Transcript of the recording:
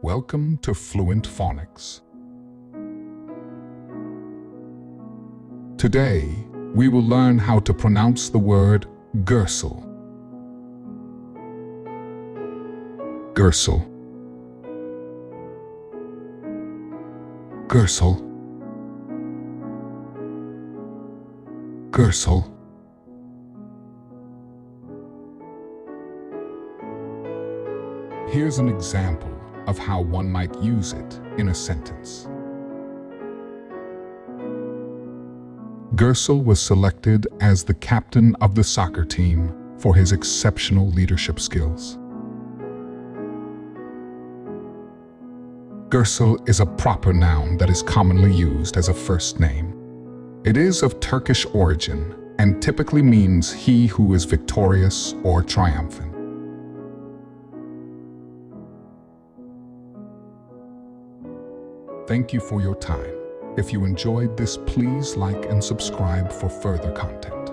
Welcome to Fluent Phonics. Today, we will learn how to pronounce the word Gursel. Gursel. Gursel. Gursel. Here's an example of how one might use it in a sentence. Gursel was selected as the captain of the soccer team for his exceptional leadership skills. Gursel is a proper noun that is commonly used as a first name. It is of Turkish origin and typically means he who is victorious or triumphant. Thank you for your time. If you enjoyed this, please like and subscribe for further content.